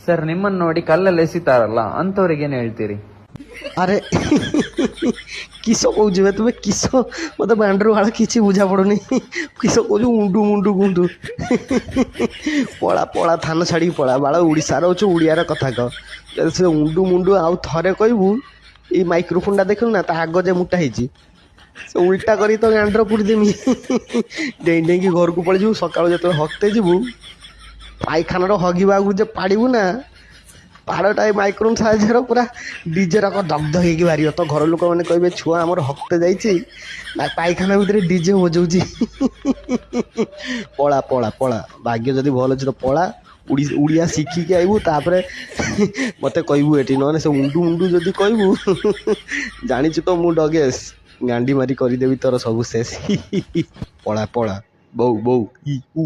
Sir ನಿಮ್ಮನ್ನ ನೋಡಿ ಕಲ್ಲಲ್ಲಿ ಎಸಿತಾರಲ್ಲ ಅಂತವ್ರಿಗೇನು ಹೇಳ್ತೀರಿ? ଆରେ କିସ କହୁଛୁ ବେ ତୁମେ କିସ ମୋତେ ବାଣ୍ଡରୁ ବାଳ କିଛି ବୁଝା ପଡ଼ୁନି। କିସ କହୁଛୁ ମୁଣ୍ଡୁ ମୁଣ୍ଡୁ ଗୁଣ୍ଡୁ ପଳା ପଳା ଥାନ ଛାଡ଼ିକି ପଳା ବାଳ ଓଡ଼ିଶାର ଅଛୁ ଓଡ଼ିଆର କଥା କହ। ଯଦି ସେ ମୁଣ୍ଡୁ ମୁଣ୍ଡୁ ଆଉ ଥରେ କହିବୁ ଏଇ ମାଇକ୍ରୋଫୋନ୍ଟା ଦେଖିଲୁ ନା ତା ଆଗ ଯେ ମୁଟା ହେଇଛି ସେ ଉଲ୍ଟା କରିକି ତ ଗାଣ୍ଡର ପୁଡ଼ି ଦେମି। ଡେଇଁ ଡେଇଁକି ଘରକୁ ପଳେଇଯିବୁ ସକାଳୁ ଯେତେବେଳେ ହତେ ଯିବୁ ପାଇଖାନାର ହଗିବାକୁ ଯେ ପାଡ଼ିବୁ ନା ପାଡ଼ଟା ଏ ମାଇକ୍ରୋଫୋନ୍ ସାହାଯ୍ୟରେ ପୁରା ଡିଜେର ଦଗ୍ଧ ହେଇକି ବାହାରିବ। ତ ଘର ଲୋକମାନେ କହିବେ ଛୁଆ ଆମର ହକ୍ତେ ଯାଇଛି ନା ପାଇଖାନା ଭିତରେ ଡିଜେ ବଜଉଛି। ପଳା ପଳା ପଳା ଭାଗ୍ୟ ଯଦି ଭଲ ଅଛି ତ ପଳା ଓଡ଼ିଆ ଶିଖିକି ଆଇବୁ ତାପରେ ମୋତେ କହିବୁ ଏଠି। ନହେଲେ ସେ ମୁଣ୍ଡୁ ମୁଣ୍ଡୁ ଯଦି କହିବୁ ଜାଣିଛୁ ତ ମୁଁ ଡଗେସ୍ ଗାଣ୍ଡି ମାରି କରିଦେବି ତୋର ସବୁ ଶେଷ। ପଳା ପଳା ବୋଉ ବୋଉ ଇ ଉ